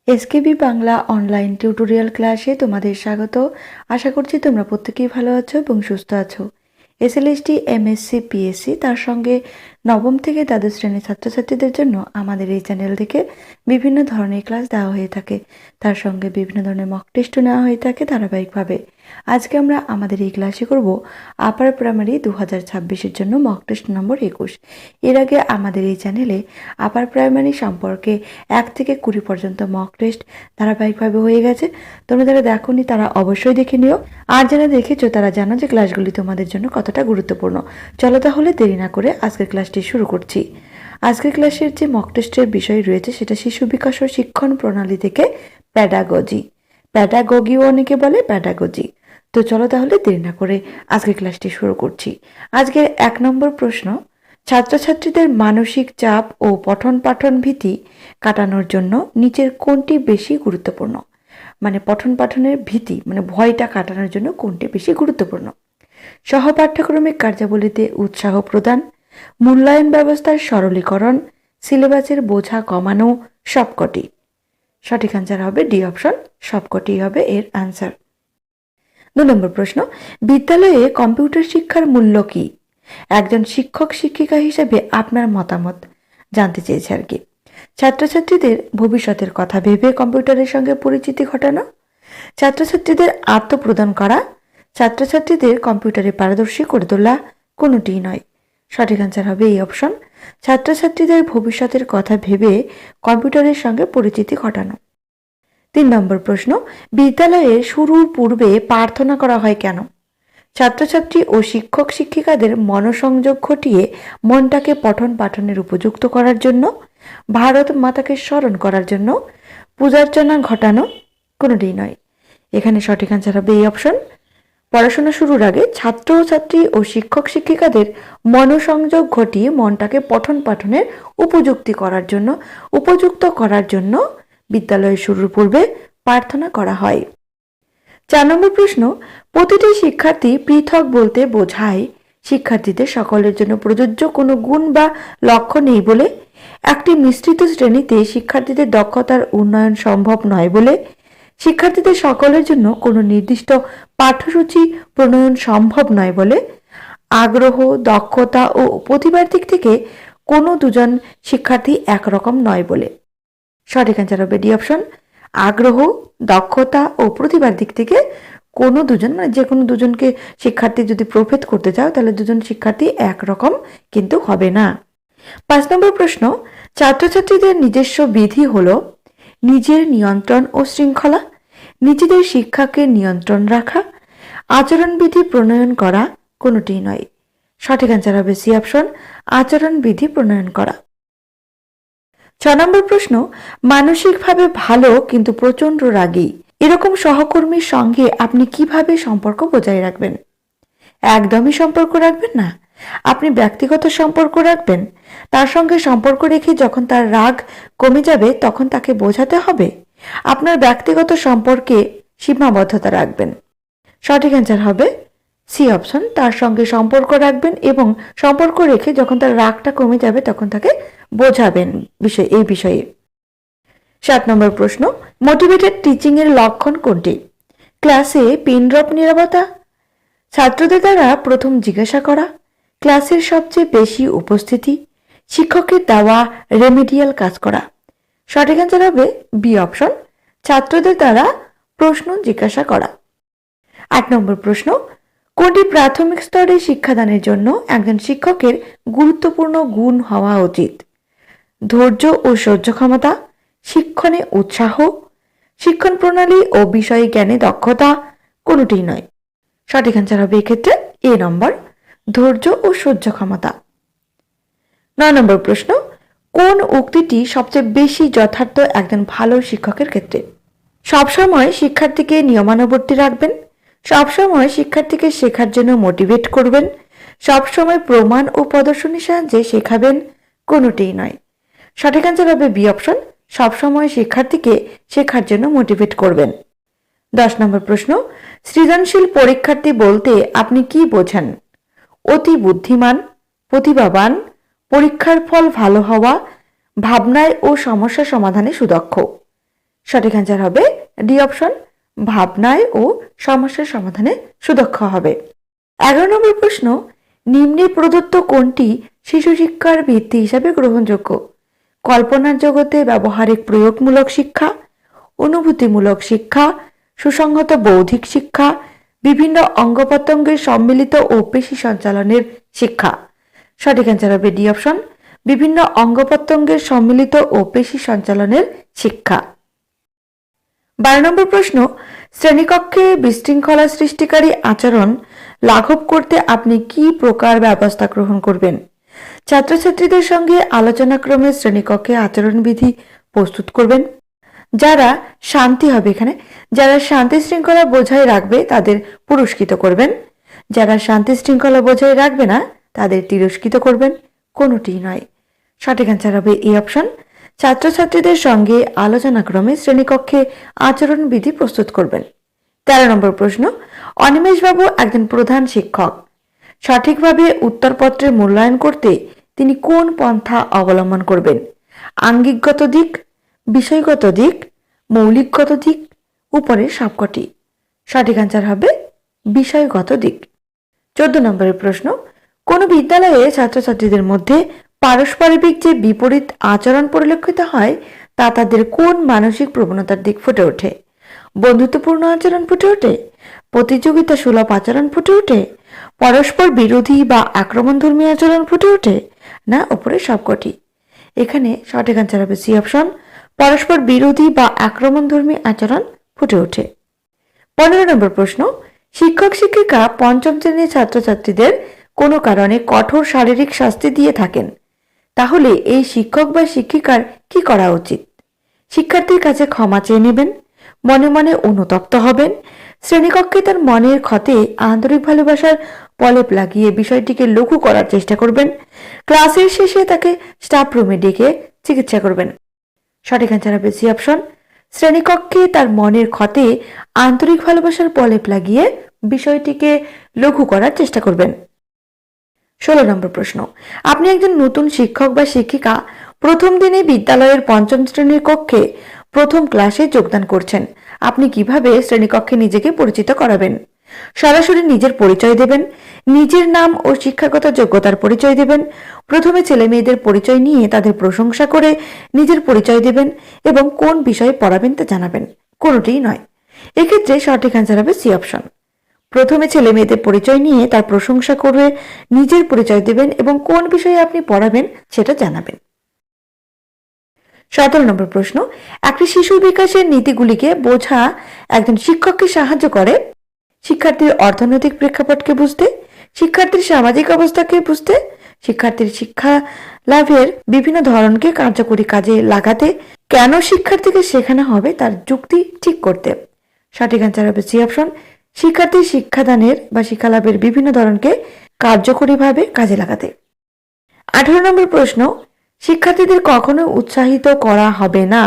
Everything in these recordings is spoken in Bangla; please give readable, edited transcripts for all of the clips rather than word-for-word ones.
এসকেবি বাংলা অনলাইন টিউটোরিয়াল ক্লাসে তোমাদের স্বাগত। আশা করছি তোমরা প্রত্যেকেই ভালো আছো এবং সুস্থ আছো। এসএলএসটি, এমএসসি, পিএসসি তার সঙ্গে নবম থেকে দ্বাদশ শ্রেণীর ছাত্রছাত্রীদের জন্য আমাদের এই চ্যানেল থেকে বিভিন্ন ধরনের ক্লাস দেওয়া হয়ে থাকে। তার সঙ্গে বিভিন্ন ধরনের মক টেস্টও নেওয়া হয়ে থাকে ধারাবাহিকভাবে। আজকে আমরা আমাদের এই ক্লাসে করব আপার প্রাইমারি 2026-এর জন্য মক টেস্ট নম্বর 21। এর আগে আমাদের এই চ্যানেলে আপার প্রাইমারি সম্পর্কে 1 থেকে 20 পর্যন্ত মক টেস্ট ধারাবাহিকভাবে হয়ে গেছে। তোমরা যারা দেখোনি তারা অবশ্যই দেখে নিও, আর যারা দেখেছো তারা জানো যে ক্লাসগুলি তোমাদের জন্য কতটা গুরুত্বপূর্ণ। চলো তাহলে দেরি না করে আজকের ক্লাসটি শুরু করছি। আজকের ক্লাসের যে মক টেস্টের বিষয় রয়েছে সেটা শিশু বিকাশ ও শিক্ষণ প্রণালী থেকে প্যাডাগজি। প্যাডাগগিও অনেকে বলে, প্যাডাগজি। তো চলো তাহলে দেরি না করে আজকের ক্লাসটি শুরু করছি। আজকের 1 নম্বর প্রশ্ন, ছাত্রছাত্রীদের মানসিক চাপ ও পঠন পাঠন ভীতি কাটানোর জন্য নিচের কোনটি বেশি গুরুত্বপূর্ণ? মানে পঠন পাঠনের ভীতি মানে ভয়টা কাটানোর জন্য কোনটি বেশি গুরুত্বপূর্ণ? সহপাঠ্যক্রমিক কার্যাবলীতে উৎসাহ প্রদান, মূল্যায়ন ব্যবস্থার সরলীকরণ, সিলেবাসের বোঝা কমানো, সবকটি। সঠিক আনসার হবে ডি অপশন, সবকটি হবে এর আনসার। 2 নম্বর প্রশ্ন, বিদ্যালয়ে কম্পিউটার শিক্ষার মূল্য কি? একজন শিক্ষক শিক্ষিকা হিসেবে আপনার মতামত জানতে চেয়েছে আর কি। ছাত্রছাত্রীদের ভবিষ্যতের কথা ভেবে কম্পিউটারের সঙ্গে পরিচিতি ঘটানো, ছাত্রছাত্রীদের আত্মপ্রদান করা, ছাত্রছাত্রীদের কম্পিউটারে পারদর্শী করে তোলা, কোনোটিই নয়। সঠিক আনসার হবে এই অপশন, ছাত্রছাত্রীদের ভবিষ্যতের কথা ভেবে কম্পিউটারের সঙ্গে পরিচিতি ঘটানো। 3 নম্বর প্রশ্ন, বিদ্যালয়ের শুরুর পূর্বে প্রার্থনা করা হয় কেন? ছাত্রছাত্রী ও শিক্ষক শিক্ষিকাদের মনোসংযোগ ঘটিয়ে মনটাকে পঠন পাঠনের উপযুক্ত করার জন্য, ভারত মাতাকে স্মরণ করার জন্য, পূজার্চনা ঘটানো, কোনোটিই নয়। এখানে সঠিক আনসার হবে এই অপশন, পড়াশোনা শুরুর আগে ছাত্র ছাত্রী ও শিক্ষক শিক্ষিকাদের মনোসংযোগ ঘটিয়ে মনটাকে পঠন পাঠনের উপযুক্ত করার জন্য বিদ্যালয়ের শুরুর পূর্বে প্রার্থনা করা হয়। 4 নম্বর প্রশ্ন, প্রতিটি শিক্ষার্থী পৃথক বলতে বোঝায় শিক্ষার্থীদের সকলের জন্য প্রযোজ্য কোনো গুণ বা লক্ষ্য নেই বলে, একটি মিশ্রিত শ্রেণীতে শিক্ষার্থীদের দক্ষতার উন্নয়ন সম্ভব নয় বলে, শিক্ষার্থীদের সকলের জন্য কোনো নির্দিষ্ট পাঠ্যসূচি প্রণয়ন সম্ভব নয় বলে, আগ্রহ, দক্ষতা ও প্রতিভার দিক থেকে কোনো দুজন শিক্ষার্থী একরকম নয় বলে। সঠিক অ্যান্সার হবে ডি অপশন, আগ্রহ, দক্ষতা ও প্রতিভার দিক থেকে কোনো দুজন মানে যে কোনো দুজনকে শিক্ষার্থী যদি প্রভেদ করতে চাও তাহলে দুজন শিক্ষার্থী একরকম কিন্তু হবে না। 5 নম্বর প্রশ্ন, ছাত্রছাত্রীদের নিজস্ব বিধি হলো নিজের নিয়ন্ত্রণ ও শৃঙ্খলা, নিজেদের শিক্ষাকে নিয়ন্ত্রণ রাখা, আচরণবিধি প্রণয়ন করা, কোনোটিই নয়। সঠিক অ্যান্সার হবে সি অপশন, আচরণবিধি প্রণয়ন করা। 6 নম্বর প্রশ্ন, মানসিকভাবে ভালো কিন্তু প্রচন্ড রাগী এরকম সহকর্মীর সঙ্গে আপনি কিভাবে সম্পর্ক বজায় রাখবেন? একদমই সম্পর্ক রাখবেন না, আপনি ব্যক্তিগত সম্পর্ক রাখবেন। তার সঙ্গে সম্পর্ক রেখে যখন তার রাগ কমে যাবে তখন তাকে বোঝাতে হবে। আপনার ব্যক্তিগত সম্পর্কে সীমাবদ্ধতা রাখবেন। সঠিক অ্যান্সার হবে সি অপশন, তার সঙ্গে সম্পর্ক রাখবেন এবং সম্পর্ক রেখে যখন তার রাগটা কমে যাবে তখন তাকে বোঝাবেন এই বিষয়ে। 7 নম্বর প্রশ্ন, মোটিভেটেড টিচিং এর লক্ষণ কোনটি? ক্লাসে পিনড্রপ নীরবতা, ছাত্রদের দ্বারা প্রথম জিজ্ঞাসা করা, ক্লাসের সবচেয়ে বেশি উপস্থিতি, শিক্ষকের দেওয়া রেমিডিয়াল কাজ করা। সঠিক অ্যান্সার হবে বি অপশন, ছাত্রদের দ্বারা প্রশ্ন জিজ্ঞাসা করা। 8 নম্বর প্রশ্ন, কোনটি প্রাথমিক স্তরে শিক্ষাদানের জন্য একজন শিক্ষকের গুরুত্বপূর্ণ গুণ হওয়া উচিত? ধৈর্য ও সহ্য ক্ষমতা, শিক্ষণে উৎসাহ, শিক্ষণ প্রণালী ও বিষয় জ্ঞানে দক্ষতা, কোনোটিই নয়। সঠিক অ্যান্সার হবে এক্ষেত্রে এ নম্বর, ধৈর্য ও সহ্য ক্ষমতা। 9 নম্বর প্রশ্ন, কোন উক্তিটি সবচেয়ে বেশি যথার্থ একজন ভালো শিক্ষকের ক্ষেত্রে? সবসময় শিক্ষার্থীকে নিয়মানুবর্তী রাখবেন, সবসময় শিক্ষার্থীকে শেখার জন্য মোটিভেট করবেন, সবসময় প্রমাণ ও প্রদর্শনীর সাহায্যে শেখাবেন, কোনোটিই নয়। সঠিক অ্যান্সার হবে বি অপশন, সবসময় শিক্ষার্থীকে শেখার জন্য মোটিভেট করবেন। 10 নম্বর প্রশ্ন, সৃজনশীল পরীক্ষার্থী বলতে আপনি কি বোঝেন? অতি বুদ্ধিমান, প্রতিভাবান, পরীক্ষার ফল ভালো হওয়া, ভাবনায় ও সমস্যা সমাধানে সুদক্ষ। সঠিক অ্যান্সার হবে ডি অপশন, ভাবনায় ও সমস্যার সমাধানে সুদক্ষ হবে। 11 নম্বর প্রশ্ন, নিম্নে প্রদত্ত কোনটি শিশু শিক্ষার ভিত্তি হিসাবে গ্রহণযোগ্য? কল্পনার জগতে ব্যবহারিক প্রয়োগমূলক শিক্ষা, অনুভূতিমূলক শিক্ষা, সুসংহত বৌদ্ধিক শিক্ষা, বিভিন্ন অঙ্গ প্রত্যঙ্গের সম্মিলিত ও পেশি সঞ্চালনের শিক্ষা। সঠিক অ্যান্সার হবে ডি অপশন, বিভিন্ন অঙ্গ প্রত্যঙ্গের সম্মিলিত ও পেশি সঞ্চালনের শিক্ষা। 12 নম্বর প্রশ্ন, শ্রেণীকক্ষে বিশৃঙ্খলা সৃষ্টিকারী আচরণ লাঘব করতে আপনি কি প্রকার ব্যবস্থা গ্রহণ করবেন? ছাত্রছাত্রীদের সঙ্গে আলোচনাক্রমে শ্রেণীকক্ষে আচরণবিধি প্রস্তুত করবেন। যারা শান্তি হবে, এখানে যারা শান্তি শৃঙ্খলা বজায় রাখবে তাদের পুরস্কৃত করবেন, যারা শান্তি শৃঙ্খলা বজায় রাখবে না তাদের তিরস্কৃত করবেন, কোনোটি নয়। সঠিক অ্যান্সার হবে এই অপশন, ছাত্রছাত্রীদের সঙ্গে আলোচনাক্রমে শ্রেণীকক্ষে আচরণবিধি প্রস্তুত করবেন। 13 নম্বর প্রশ্ন, অনিমেষবাবু একজন প্রধান শিক্ষক। সঠিকভাবে উত্তরপত্রের মূল্যায়ন করতে তিনি কোন পন্থা অবলম্বন করবেন? আঙ্গিকগত দিক, বিষয়গত দিক, মৌলিকগত দিক, উপরের সবকটি। সঠিক অ্যান্সার হবে বিষয়গত দিক। 14 নম্বরের প্রশ্ন, কোন বিদ্যালয়ে ছাত্রছাত্রীদের মধ্যে পারস্পরিক যে বিপরীত আচরণ পরিলক্ষিত হয় তা তাদের কোন মানসিক প্রবণতার দিক ফুটে ওঠে? বন্ধুত্বপূর্ণ আচরণ ফুটে ওঠে, প্রতিযোগিতা সুলভ আচরণ ফুটে ওঠে, পরস্পর বিরোধী বা আক্রমণধর্মী আচরণ ফুটে ওঠে, না উপরে সবকটি? এখানে সঠিক অ্যান্সার হবে সি অপশন, পরস্পর বিরোধী বা আক্রমণধর্মী আচরণ ফুটে ওঠে। 15 নম্বর প্রশ্ন, শিক্ষক শিক্ষিকা পঞ্চম শ্রেণীর ছাত্রছাত্রীদের কোনো কারণে কঠোর শারীরিক শাস্তি দিয়ে থাকেন, তাহলে এই শিক্ষক বা শিক্ষিকার কি করা উচিত? শিক্ষার্থীর কাছে ক্ষমা চেয়ে নেবেন, মনে মনে অনুতপ্ত হবেন, শ্রেণীকক্ষে তার মনের ক্ষতে আন্তরিক ভালোবাসার প্রলেপ লাগিয়ে বিষয়টিকে লঘু করার চেষ্টা করবেন, ক্লাসের শেষে তাকে স্টাফ রুমে ডেকে চিকিৎসা করবেন। সঠিক অ্যান্সার হবে সি অপশন, শ্রেণীকক্ষে তার মনের ক্ষতে আন্তরিক ভালোবাসার প্রলেপ লাগিয়ে বিষয়টিকে লঘু করার চেষ্টা করবেন। 16 নম্বর প্রশ্ন, আপনি একজন নতুন শিক্ষক বা শিক্ষিকা, প্রথম দিনে বিদ্যালয়ের পঞ্চম শ্রেণীর কক্ষে প্রথম ক্লাসে যোগদান করছেন। আপনি কিভাবে শ্রেণীকক্ষে নিজেকে পরিচিত করাবেন? সরাসরি নিজের পরিচয় দেবেন, নিজের নাম ও শিক্ষাগত যোগ্যতার পরিচয় দেবেন, প্রথমে ছেলে মেয়েদের পরিচয় নিয়ে তাদের প্রশংসা করে নিজের পরিচয় দেবেন এবং কোন বিষয়ে পড়াবেন তা জানাবেন, কোনোটিই নয়। এক্ষেত্রে সঠিক অ্যান্সার হবে সি অপশন, প্রথমে ছেলে মেয়েদের পরিচয় নিয়ে তার প্রশংসা করে নিজের পরিচয় দেবেন এবং কোন বিষয়ে আপনি পড়াবেন সেটা জানাবেন। 17 নম্বর প্রশ্ন, একটি শিশু বিকাশের নীতিগুলিকে বোঝা একজন শিক্ষককে সাহায্য করে শিক্ষার্থীর অর্থনৈতিক প্রেক্ষাপটকে বুঝতে, শিক্ষার্থীর সামাজিক অবস্থাকে বুঝতে, শিক্ষার্থীর শিক্ষা লাভের বিভিন্ন ধরনকে কার্যকরী কাজে লাগাতে, কেন শিক্ষার্থীকে শেখানো হবে তার যুক্তি ঠিক করতে। সঠিক অ্যান্সার হবে সি অপশন, শিক্ষার্থীর শিক্ষাদানের বা শিক্ষালাভের বিভিন্ন ধরনকে কার্যকরীভাবে কাজে লাগাতে। 18 নম্বর প্রশ্ন, শিক্ষার্থীদের কখনো উৎসাহিত করা হবে না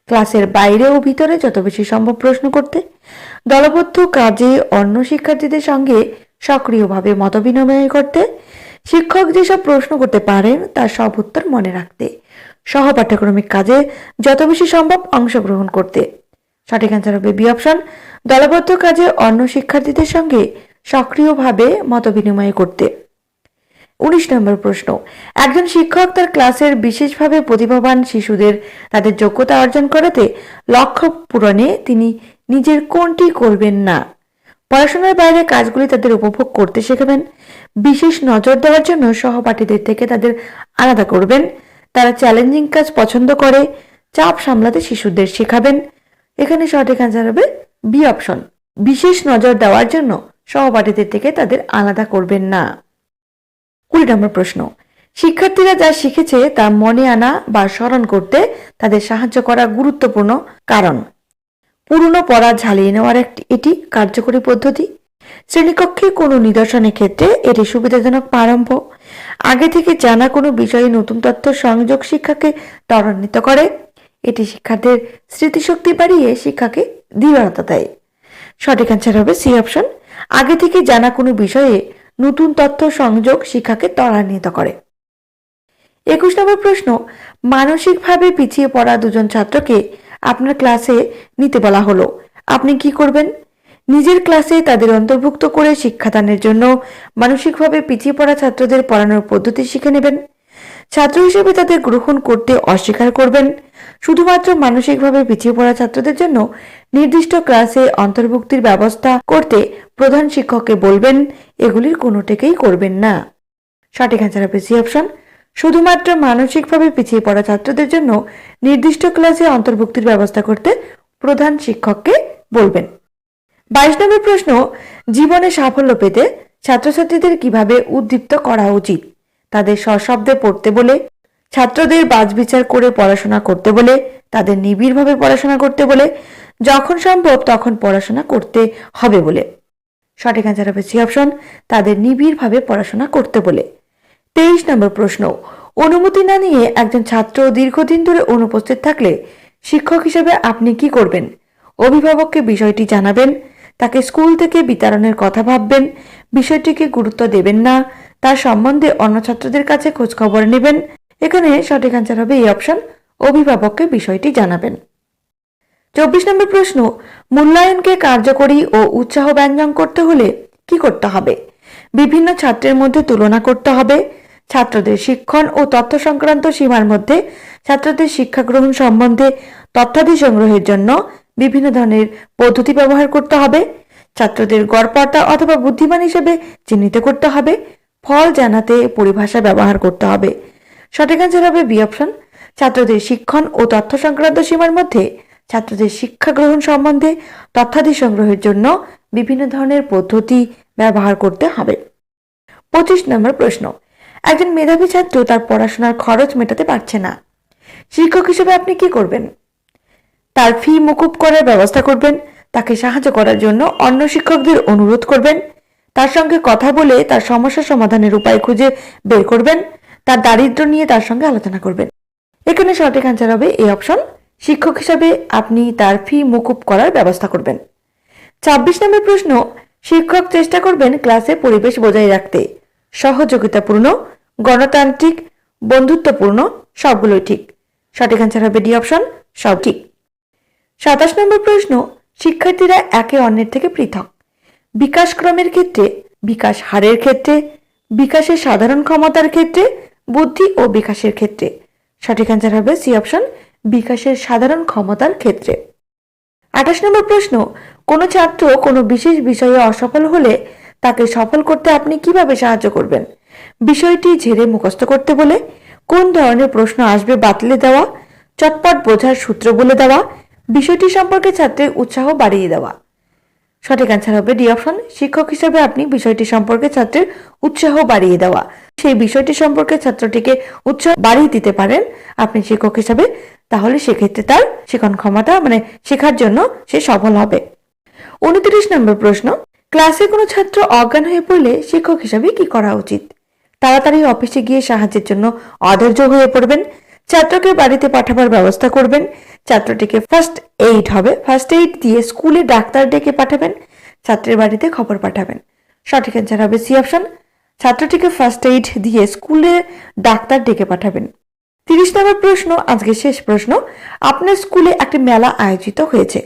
ক্লাসের বাইরে ও ভিতরে যত বেশি সম্ভব প্রশ্ন করতে, দলবদ্ধ কাজে অন্য শিক্ষার্থীদের সঙ্গে সক্রিয়ভাবে মতবিনিময় করতে, শিক্ষক যেসব প্রশ্ন করতে পারেন তার সব উত্তর মনে রাখতে, সহপাঠ্যক্রমিক কাজে যত বেশি সম্ভব অংশগ্রহণ করতে। সঠিক অ্যান্সার হবে বি অপশন, দলবদ্ধ কাজে অন্য শিক্ষার্থীদের সঙ্গে সক্রিয়ভাবে মতবিনিময় করতে। 19 নম্বর প্রশ্ন, একজন শিক্ষক তার ক্লাসের বিশেষভাবে প্রতিভাবান শিশুদের তাদের যোগ্যতা অর্জন করাতে লক্ষ্য পূরণে তিনি নিজের কোনটি করবেন না? পড়াশোনার বাইরে কাজগুলি তাদের উপভোগ করতে শেখাবেন, বিশেষ নজর দেওয়ার জন্য সহপাঠীদের থেকে তাদের আলাদা করবেন, তারা চ্যালেঞ্জিং কাজ পছন্দ করে, চাপ সামলাতে শিশুদের শেখাবেন। এখানে সঠিক অ্যান্সার হবে বি অপশন, বিশেষ নজর দেওয়ার জন্য সহপাঠীদের থেকে তাদের আলাদা করবেন না। 20 নম্বর প্রশ্ন, শিক্ষার্থীরা যা শিখেছে তা মনে আনা বা স্মরণ করতে তাদের সাহায্য করা গুরুত্বপূর্ণ কারণ। পুরনো পড়া ঝালিয়ে নেওয়ার এটি কার্যকরী পদ্ধতি। শ্রেণীকক্ষে কোনো নিদর্শনের ক্ষেত্রে এটি সুবিধাজনক প্রারম্ভ। আগে থেকে জানা কোনো বিষয়ে নতুন তথ্য সংযোগ শিক্ষাকে ত্বরান্বিত করে। এটি শিক্ষার্থীর স্মৃতিশক্তি বাড়িয়ে শিক্ষাকে দৃঢ়তা দেয়। সঠিক অ্যান্সার হবে সি অপশন, আগে থেকে জানা কোনো বিষয়ে নতুন তথ্য সংযোগ শিক্ষাকে ত্বরান্বিত করে। 21 নম্বর প্রশ্ন, মানসিকভাবে পিছিয়ে পড়া দুজন ছাত্রকে আপনার ক্লাসে নিতে বলা হলো, আপনি কি করবেন? নিজের ক্লাসে তাদের অন্তর্ভুক্ত করে শিক্ষাদানের জন্য মানসিকভাবে পিছিয়ে পড়া ছাত্রদের পড়ানোর পদ্ধতি শিখে নেবেন। ছাত্র হিসেবে তাদের গ্রহণ করতে অস্বীকার করবেন। শুধুমাত্র মানসিকভাবে পিছিয়ে পড়া ছাত্রদের জন্য নির্দিষ্ট ক্লাসে অন্তর্ভুক্তির ব্যবস্থা করতে প্রধান শিক্ষককে বলবেন। এগুলির কোনোটিকেই করবেন না। সঠিক অ্যান্সার হবে সি অপশন। শুধুমাত্র মানসিকভাবে পিছিয়ে পড়া ছাত্রদের জন্য নির্দিষ্ট ক্লাসে অন্তর্ভুক্তির ব্যবস্থা করতে প্রধান শিক্ষককে বলবেন। 22 নম্বর প্রশ্ন, জীবনে সাফল্য পেতে ছাত্রছাত্রীদের কিভাবে উদ্দীপ্ত করা উচিত? তাদের সশব্দে পড়তে বলে, ছাত্রদের বাছবিচার করে পড়াশোনা করতে বলে, তাদের নিবিড়ভাবে পড়াশোনা করতে বলে, যখন সম্ভব তখন পড়াশোনা করতে হবে বলে। সঠিক অ্যান্সার হবে সি অপশন, তাদের নিবিড়ভাবে পড়াশোনা করতে বলে। 23 নম্বর প্রশ্ন, অনুমতি না নিয়ে একজন ছাত্র দীর্ঘদিন ধরে অনুপস্থিত থাকলে শিক্ষক হিসেবে আপনি কি করবেন? অভিভাবককে বিষয়টি জানাবেন, তাকে স্কুল থেকে বিতরণের কথা ভাববেন, বিষয়টিকে গুরুত্ব দেবেন না, তার সম্বন্ধে অন্য ছাত্রদের কাছে খোঁজখবর নেবেন। এখানে সঠিক অ্যান্সার হবে এই অপশন, অভিভাবককে বিষয়টি জানাবেন। 24 নম্বর প্রশ্ন, মূল্যায়নকে কার্যকরী ও উৎসাহ ব্যঞ্জক করতে হলে কি করতে হবে? বিভিন্ন ছাত্রের মধ্যে তুলনা করতে হবে, ছাত্রদের শিক্ষণ ও তথ্য সংক্রান্ত সীমার মধ্যে ছাত্রদের শিক্ষা গ্রহণ সম্বন্ধে তথ্যাদি সংগ্রহের জন্য বিভিন্ন ধরনের পদ্ধতি ব্যবহার করতে হবে, ছাত্রদের গড়পড়তা অথবা বুদ্ধিমান হিসেবে চিহ্নিত করতে হবে, ফল জানাতে পরিভাষা ব্যবহার করতে হবে। সঠিক অ্যান্সার হবে বি অপশন, ছাত্রদের শিক্ষণ ও তথ্য সংক্রান্ত সীমার মধ্যে ছাত্রদের শিক্ষা গ্রহণ সম্বন্ধে তথ্যাদি সংগ্রহের জন্য বিভিন্ন ধরনের পদ্ধতি ব্যবহার করতে হবে। 25 নম্বর প্রশ্ন, একজন মেধাবী ছাত্র তার পড়াশোনার খরচ মেটাতে পারছে না, শিক্ষক হিসেবে আপনি কি করবেন? তার ফি মকুব করার ব্যবস্থা করবেন, তাকে সাহায্য করার জন্য অন্য শিক্ষকদের অনুরোধ করবেন, তার সঙ্গে কথা বলে তার সমস্যা সমাধানের উপায় খুঁজে বের করবেন, তার দারিদ্র্য নিয়ে তার সঙ্গে আলোচনা করবেন। এখানে সঠিক অ্যান্সার হবে এই অপশন, শিক্ষক হিসাবে আপনি তার ফি মকুব করার ব্যবস্থা করবেন। 26 নম্বর প্রশ্ন, শিক্ষক চেষ্টা করবেন ক্লাসে পরিবেশ বজায় রাখতে, সহযোগিতাপূর্ণ, গণতান্ত্রিক, বন্ধুত্বপূর্ণ, সবগুলোই ঠিক। সঠিক অ্যান্সার হবে ডি অপশন, সব ঠিক। 27 নম্বর প্রশ্ন, শিক্ষার্থীরা একে অন্যের থেকে পৃথক বিকাশক্রমের ক্ষেত্রে, বিকাশ হারের ক্ষেত্রে, বিকাশের সাধারণ ক্ষমতার ক্ষেত্রে, বুদ্ধি ও বিকাশের ক্ষেত্রে। সঠিক অ্যান্সার হবে সি অপশন, বিকাশের সাধারণ ক্ষমতার ক্ষেত্রে। 28 নম্বর প্রশ্ন, কোনো ছাত্র কোনো বিশেষ বিষয়ে অসফল হলে তাকে সফল করতে আপনি কিভাবে সাহায্য করবেন? বিষয়টি ঝেড়ে মুখস্থ করতে বলে, কোন ধরনের প্রশ্ন আসবে বাতলে দেওয়া, চটপট বোঝার সূত্র বলে দেওয়া, বিষয়টি সম্পর্কে ছাত্রের উৎসাহ বাড়িয়ে দেওয়া। সঠিক অ্যান্সার হবে ডি অপশন, শিক্ষক হিসেবে আপনি বিষয়টি সম্পর্কে ছাত্রের উৎসাহ বাড়িয়ে দেওয়া, সেই বিষয়টি সম্পর্কে ছাত্রটিকে উৎসাহ বাড়িয়ে দিতে পারেন আপনি শিক্ষক হিসেবে, তাহলে সেক্ষেত্রে তার শিক্ষণ ক্ষমতা শেখার জন্য সে সফল হবে। 29 নম্বর প্রশ্ন, ক্লাসে কোনো ছাত্র অজ্ঞান হয়ে পড়লে শিক্ষক হিসেবে কি করা উচিত? তাড়াতাড়ি অফিসে গিয়ে সাহায্যের জন্য অধৈর্য হয়ে পড়বেন, ছাত্রকে বাড়িতে পাঠাবার ব্যবস্থা করবেন, ছাত্রটিকে ফার্স্ট এইড দিয়ে স্কুলে ডাক্তার ডেকে পাঠাবেন, ছাত্রের বাড়িতে খবর পাঠাবেন। সঠিক অ্যান্সার হবে সি অপশন, ছাত্রটিকে ফার্স্ট এইড দিয়ে স্কুলে ডাক্তার ডেকে পাঠাবেন। 30 নম্বর প্রশ্ন, আজকে শেষ প্রশ্ন, আপনার স্কুলে একটি মেলা আয়োজিত হয়েছে,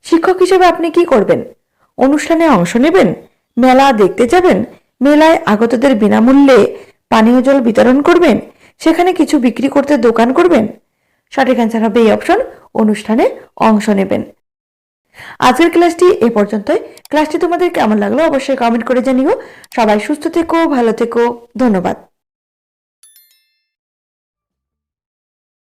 শিক্ষক হিসেবে আপনি কি করবেন? অনুষ্ঠানে অংশ নেবেন, মেলা দেখতে যাবেন, মেলায় আগতদের বিনামূল্যে পানীয় জল বিতরণ করবেন, সেখানে কিছু বিক্রি করতে দোকান করবেন। সঠিক অ্যান্সার হবে এই অপশন, অনুষ্ঠানে অংশ নেবেন। আজকের ক্লাসটি এ পর্যন্তই। ক্লাসটি তোমাদের কেমন লাগলো অবশ্যই কমেন্ট করে জানিও। সবাই সুস্থ থেকো, ভালো থেকো, ধন্যবাদ।